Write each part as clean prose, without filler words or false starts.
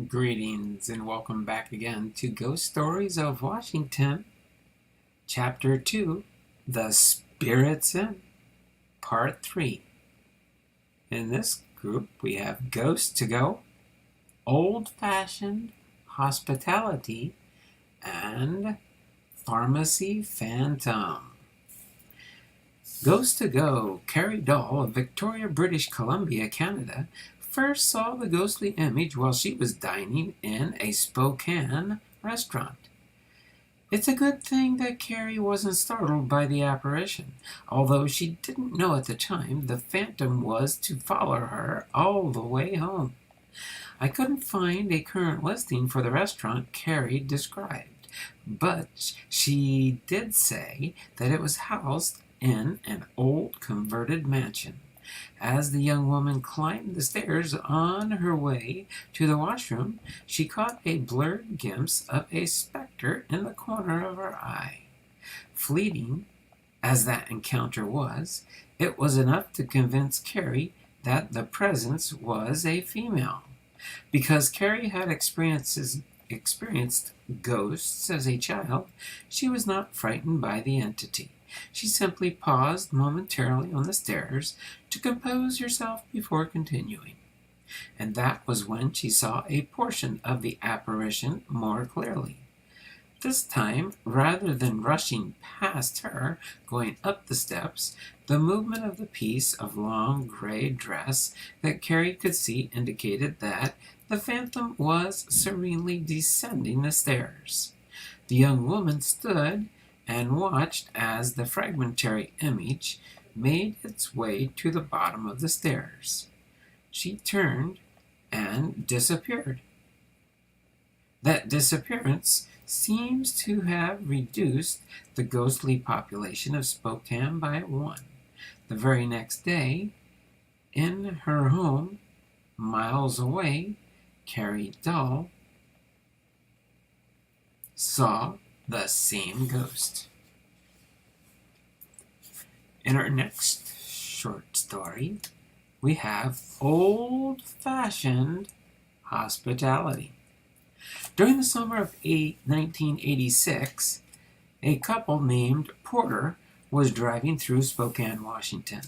Greetings and welcome back again to Ghost Stories of Washington, Chapter 2, The Spirits In, Part 3. In this group, we have Ghost to Go, Old-Fashioned Hospitality, and Pharmacy Phantom. Ghost to Go, Carrie Doll of Victoria, British Columbia, Canada, first saw the ghostly image while she was dining in a Spokane restaurant. It's a good thing that Carrie wasn't startled by the apparition, although she didn't know at the time the phantom was to follow her all the way home. I couldn't find a current listing for the restaurant Carrie described, but she did say that it was housed in an old converted mansion. As the young woman climbed the stairs on her way to the washroom, she caught a blurred glimpse of a specter in the corner of her eye. Fleeting as that encounter was, it was enough to convince Carrie that the presence was a female. Because Carrie had experienced ghosts as a child, she was not frightened by the entity. She simply paused momentarily on the stairs to compose herself before continuing. And that was when she saw a portion of the apparition more clearly. This time, rather than rushing past her, going up the steps, the movement of the piece of long gray dress that Carrie could see indicated that the phantom was serenely descending the stairs. The young woman stood and watched as the fragmentary image made its way to the bottom of the stairs. She turned and disappeared. That disappearance seems to have reduced the ghostly population of Spokane by one. The very next day, in her home, miles away, Carrie Doll saw the same ghost. In our next short story, we have old-fashioned hospitality. During the summer of 1986, a couple named Porter was driving through Spokane, Washington.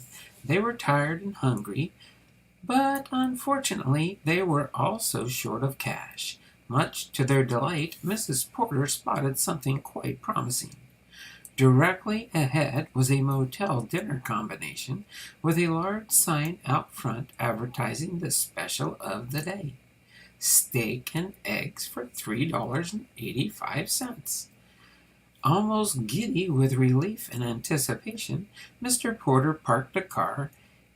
They were tired and hungry, but unfortunately, they were also short of cash. Much to their delight, Mrs. Porter spotted something quite promising. Directly ahead was a motel dinner combination with a large sign out front advertising the special of the day: steak and eggs for $3.85. Almost giddy with relief and anticipation, Mr. Porter parked a car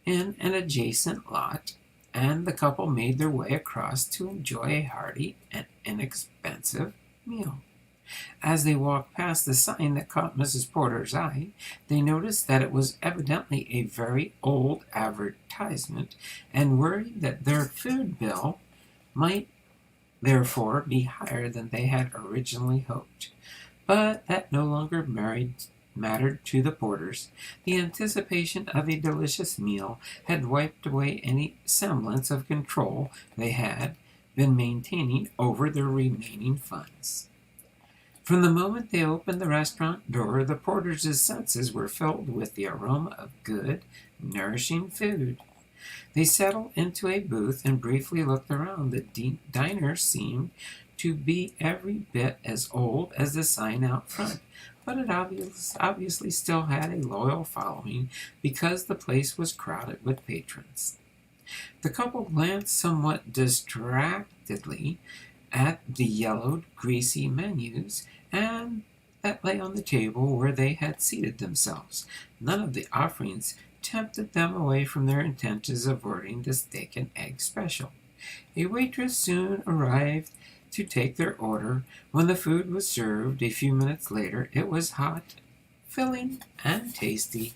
in an adjacent lot, and the couple made their way across to enjoy a hearty and inexpensive meal. As they walked past the sign that caught Mrs. Porter's eye, they noticed that it was evidently a very old advertisement, and worried that their food bill might therefore be higher than they had originally hoped. But that no longer mattered to the Porters. The anticipation of a delicious meal had wiped away any semblance of control they had been maintaining over their remaining funds. From the moment they opened the restaurant door, the Porters' senses were filled with the aroma of good, nourishing food. They settled into a booth and briefly looked around. The diner seemed to be every bit as old as the sign out front, but it obviously still had a loyal following because the place was crowded with patrons. The couple glanced somewhat distractedly at the yellowed, greasy menus and that lay on the table where they had seated themselves. None of the offerings tempted them away from their intentions of ordering the steak and egg special. A waitress soon arrived to take their order. When the food was served a few minutes later, it was hot, filling, and tasty.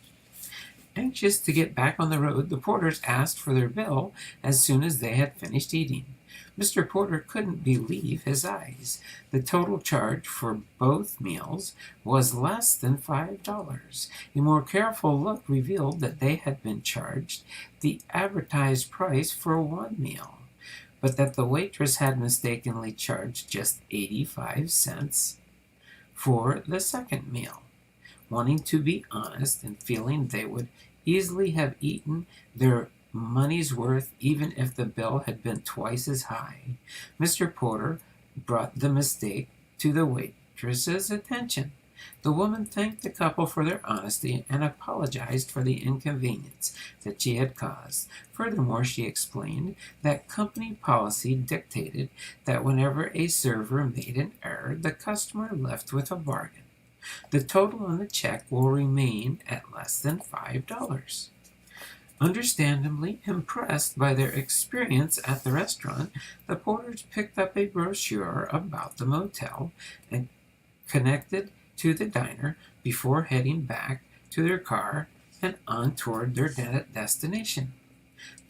Anxious to get back on the road, the Porters asked for their bill as soon as they had finished eating. Mr. Porter couldn't believe his eyes. The total charge for both meals was less than $5. A more careful look revealed that they had been charged the advertised price for one meal, but that the waitress had mistakenly charged just 85 cents for the second meal. Wanting to be honest and feeling they would easily have eaten their money's worth even if the bill had been twice as high, Mr. Porter brought the mistake to the waitress's attention. The woman thanked the couple for their honesty and apologized for the inconvenience that she had caused. Furthermore, she explained that company policy dictated that whenever a server made an error, the customer left with a bargain. The total on the check will remain at less than $5. Understandably impressed by their experience at the restaurant, the Porters picked up a brochure about the motel and connected to the diner before heading back to their car and on toward their destination.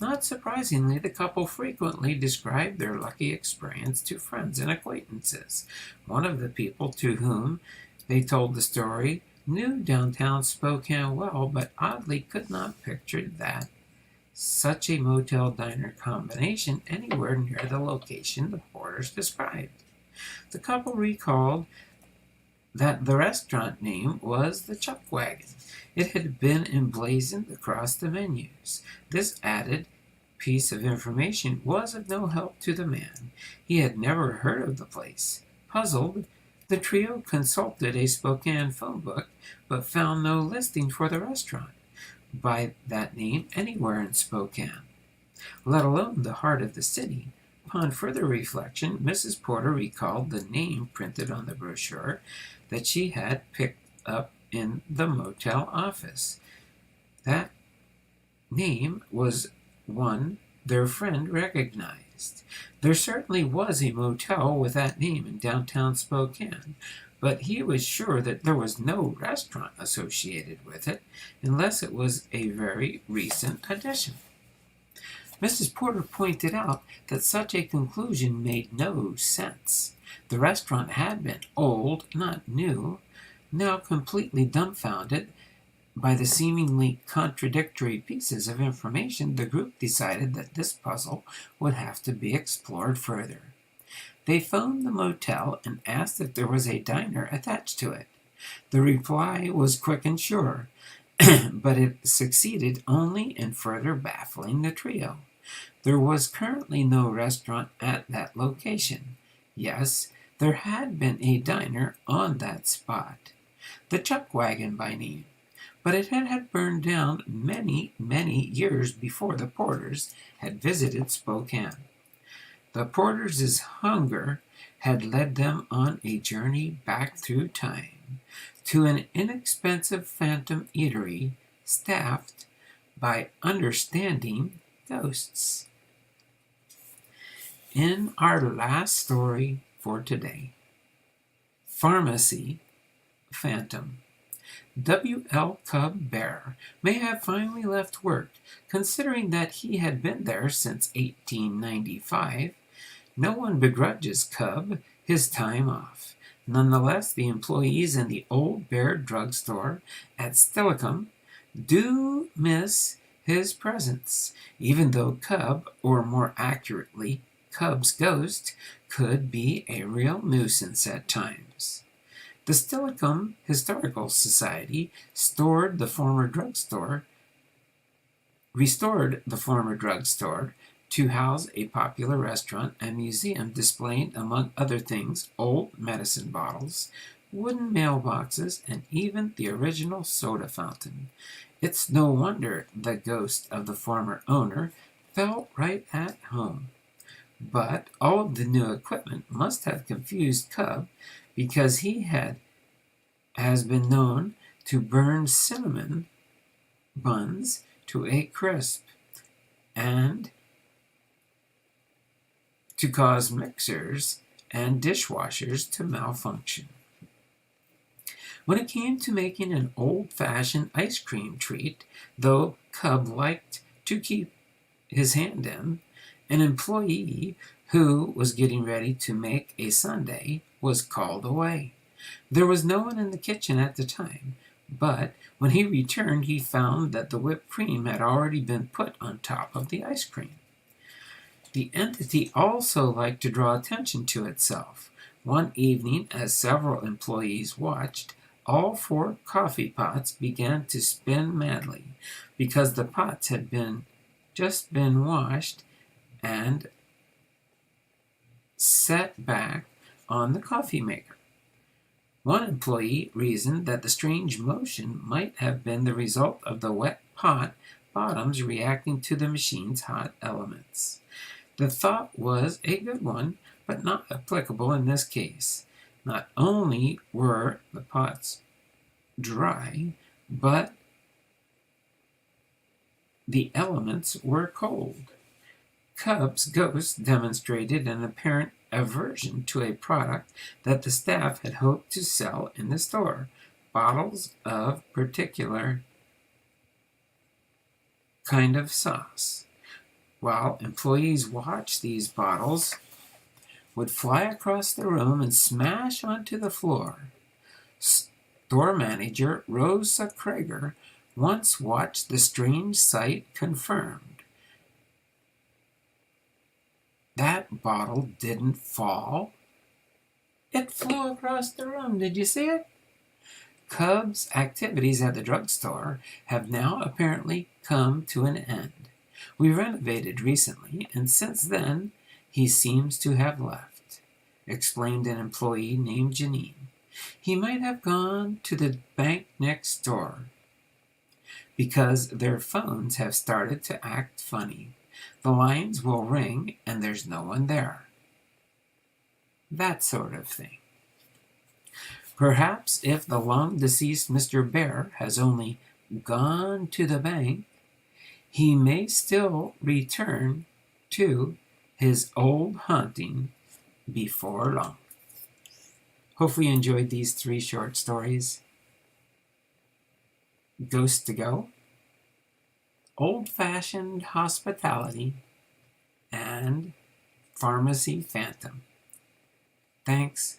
Not surprisingly, the couple frequently described their lucky experience to friends and acquaintances. One of the people to whom they told the story knew downtown Spokane well, but oddly could not picture that such a motel-diner combination anywhere near the location the Porters described. The couple recalled that the restaurant name was the Chuck Wagon. It had been emblazoned across the menus. This added piece of information was of no help to the man. He had never heard of the place. Puzzled, the trio consulted a Spokane phone book, but found no listing for the restaurant by that name anywhere in Spokane, let alone the heart of the city. Upon further reflection, Mrs. Porter recalled the name printed on the brochure that she had picked up in the motel office. That name was one their friend recognized. There certainly was a motel with that name in downtown Spokane, but he was sure that there was no restaurant associated with it, unless it was a very recent addition. Mrs. Porter pointed out that such a conclusion made no sense. The restaurant had been old, not new. Now completely dumbfounded by the seemingly contradictory pieces of information, the group decided that this puzzle would have to be explored further. They phoned the motel and asked if there was a diner attached to it. The reply was quick and sure, but it succeeded only in further baffling the trio. There was currently no restaurant at that location. Yes, there had been a diner on that spot, the Chuck Wagon by name, but it had burned down many, many years before the Porters had visited Spokane. The Porters' hunger had led them on a journey back through time to an inexpensive phantom eatery staffed by understanding ghosts. In our last story for today, Pharmacy Phantom. W.L. Cub Bear may have finally left work, considering that he had been there since 1895. No one begrudges Cub his time off. Nonetheless, the employees in the Old Bear drugstore at Stillicum do miss his presence, even though Cub, or more accurately, Cub's ghost, could be a real nuisance at times. The Stillicum Historical Society restored the former drugstore to house a popular restaurant and museum displaying, among other things, old medicine bottles, wooden mailboxes, and even the original soda fountain. It's no wonder the ghost of the former owner felt right at home. But all of the new equipment must have confused Cub, because he has been known to burn cinnamon buns to a crisp and to cause mixers and dishwashers to malfunction. When it came to making an old-fashioned ice cream treat, though Cub liked to keep his hand in, an employee who was getting ready to make a sundae was called away. There was no one in the kitchen at the time, but when he returned, he found that the whipped cream had already been put on top of the ice cream. The entity also liked to draw attention to itself. One evening, as several employees watched, all 4 coffee pots began to spin madly because the pots had just been washed and set back on the coffee maker. One employee reasoned that the strange motion might have been the result of the wet pot bottoms reacting to the machine's hot elements. The thought was a good one, but not applicable in this case. Not only were the pots dry, but the elements were cold. Cub's ghost demonstrated an apparent aversion to a product that the staff had hoped to sell in the store, bottles of particular kind of sauce. While employees watched, these bottles would fly across the room and smash onto the floor. Store manager Rosa Krager once watched the strange sight, confirmed. That bottle didn't fall. It flew across the room. Did you see it? Cub's activities at the drugstore have now apparently come to an end. We renovated recently, and since then, he seems to have left, explained an employee named Janine. He might have gone to the bank next door because their phones have started to act funny. The lines will ring and there's no one there. That sort of thing. Perhaps if the long-deceased Mr. Bear has only gone to the bank, he may still return to his old haunting before long. Hopefully you enjoyed these 3 short stories. Ghost to Go, Old-Fashioned Hospitality, and Pharmacy Phantom. Thanks.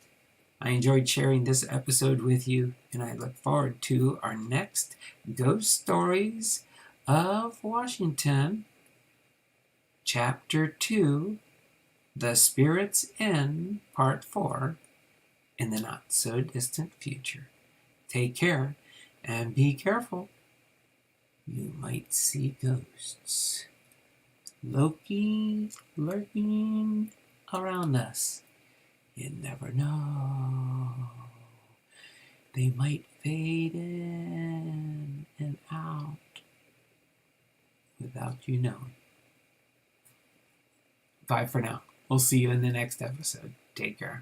I enjoyed sharing this episode with you, and I look forward to our next Ghost Stories of Washington, Chapter 2, The Spirits Inn, Part 4, in the not-so-distant future. Take care, and be careful. You might see ghosts lurking around us. You never know. They might fade in and out without you knowing. Bye for now. We'll see you in the next episode. Take care.